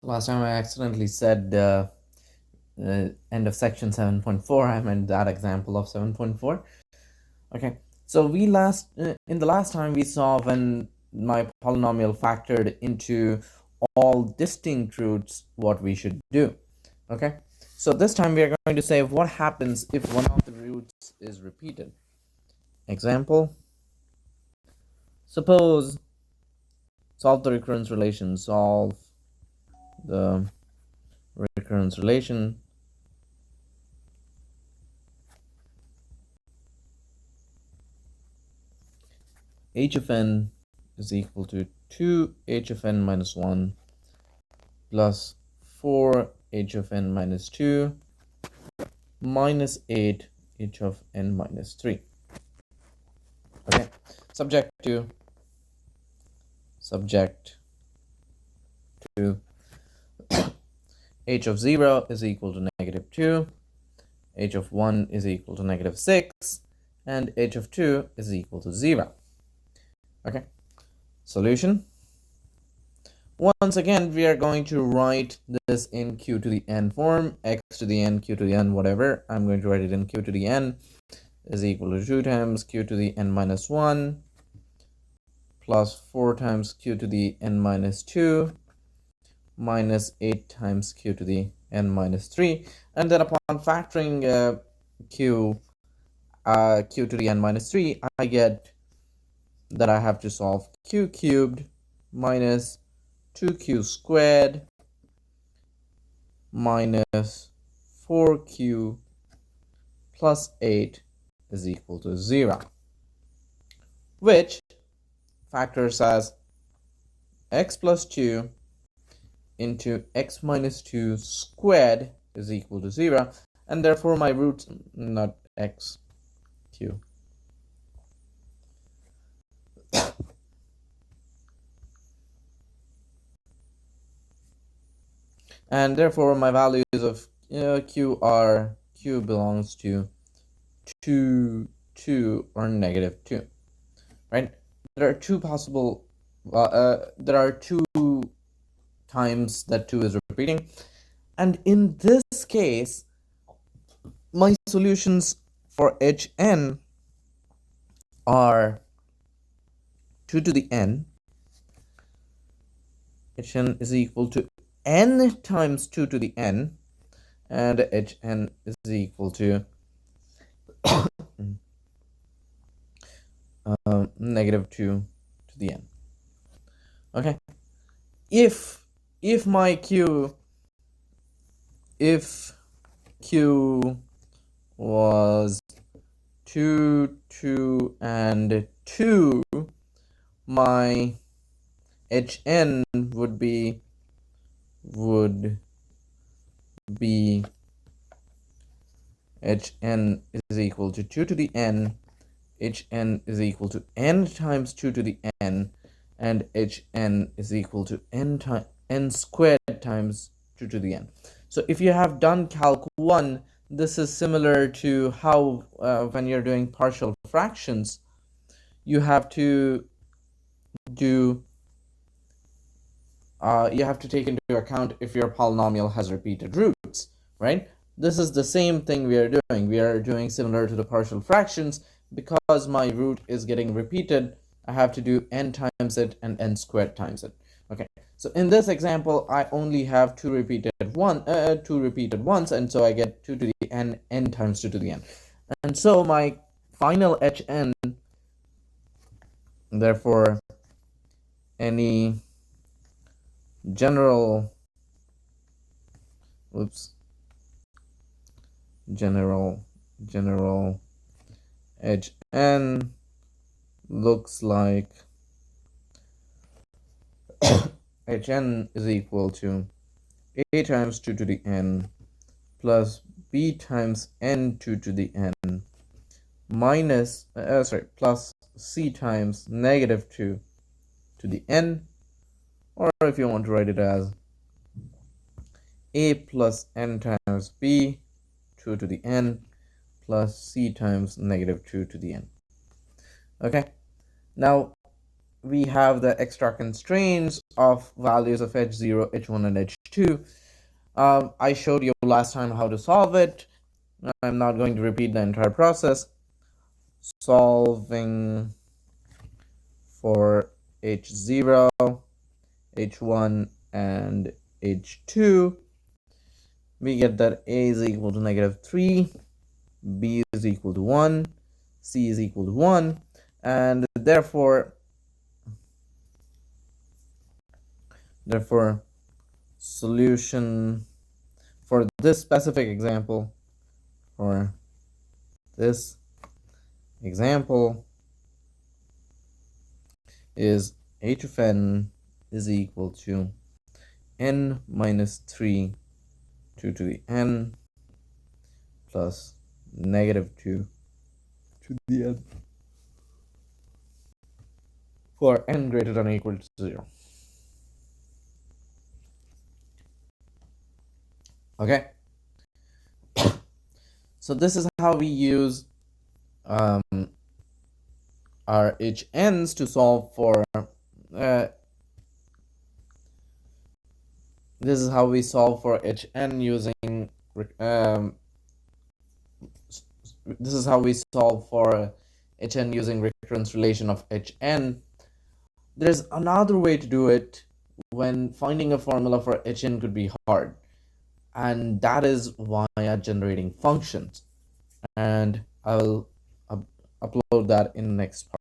Last time I accidentally said end of section 7.4. I meant that example of 7.4. Okay, so we in the last time we saw when my polynomial factored into all distinct roots what we should do. Okay, so this time we are going to say what happens if one of the roots is repeated. Example, suppose solve the recurrence relation. Solve the recurrence relation h of n is equal to 2h of n minus 1 plus 4h of n minus 2 minus 8h of n minus 3. Okay, subject to h of 0 is equal to negative 2, h of 1 is equal to negative 6, and h of 2 is equal to 0. Okay, solution. Once again, we are going to write this in q to the n form, x to the n, q to the n, whatever. I'm going to write it in q to the n is equal to 2 times q to the n minus 1 plus 4 times q to the n minus 2 minus 8 times q to the n minus 3. And then upon factoring q to the n minus 3, I get that I have to solve q cubed minus 2q squared minus 4q plus 8 is equal to 0, which factors as x plus 2 into x minus 2 squared is equal to 0, and therefore my roots, not x, q. And therefore my values of q are q belongs to 2, 2, or negative 2, right? There are two possible, there are two times that 2 is repeating, and in this case my solutions for hn are 2 to the n. hn is equal to n times 2 to the n, and hn is equal to negative 2 to the n. Okay, if q was 2, 2, and 2, my hn would be hn is equal to 2 to the n, hn is equal to n times 2 to the n, and hn is equal to n squared times 2 to the n. So if you have done calc 1, this is similar to how when you're doing partial fractions, you have to do you have to take into account if your polynomial has repeated roots, right? This is the same thing we are doing. We are doing similar to the partial fractions. Because my root is getting repeated, I have to do n times it and n squared times it. Okay, so in this example I only have two repeated ones, and so I get 2 to the n, n times 2 to the n, and so my final hn, therefore any general hn looks like hn is equal to a times 2 to the n plus b times n 2 to the n minus plus c times negative 2 to the n, or if you want to write it as a plus n times b 2 to the n plus c times negative 2 to the n. Okay, now we have the extra constraints of values of h0, h1, and h2. I showed you last time how to solve it. I'm not going to repeat the entire process. Solving for h0, h1, and h2, we get that a is equal to -3, b is equal to 1, c is equal to 1, and therefore solution for this specific example, is h of n is equal to n minus 3 2 to the n plus -2 to the n for n greater than or equal to 0. Okay, so this is how we use our HNs to solve for this is how we solve for HN using this is how we solve for HN using recurrence relation of HN. There's another way to do it when finding a formula for HN could be hard, and that is via generating functions, and I'll upload that in the next part.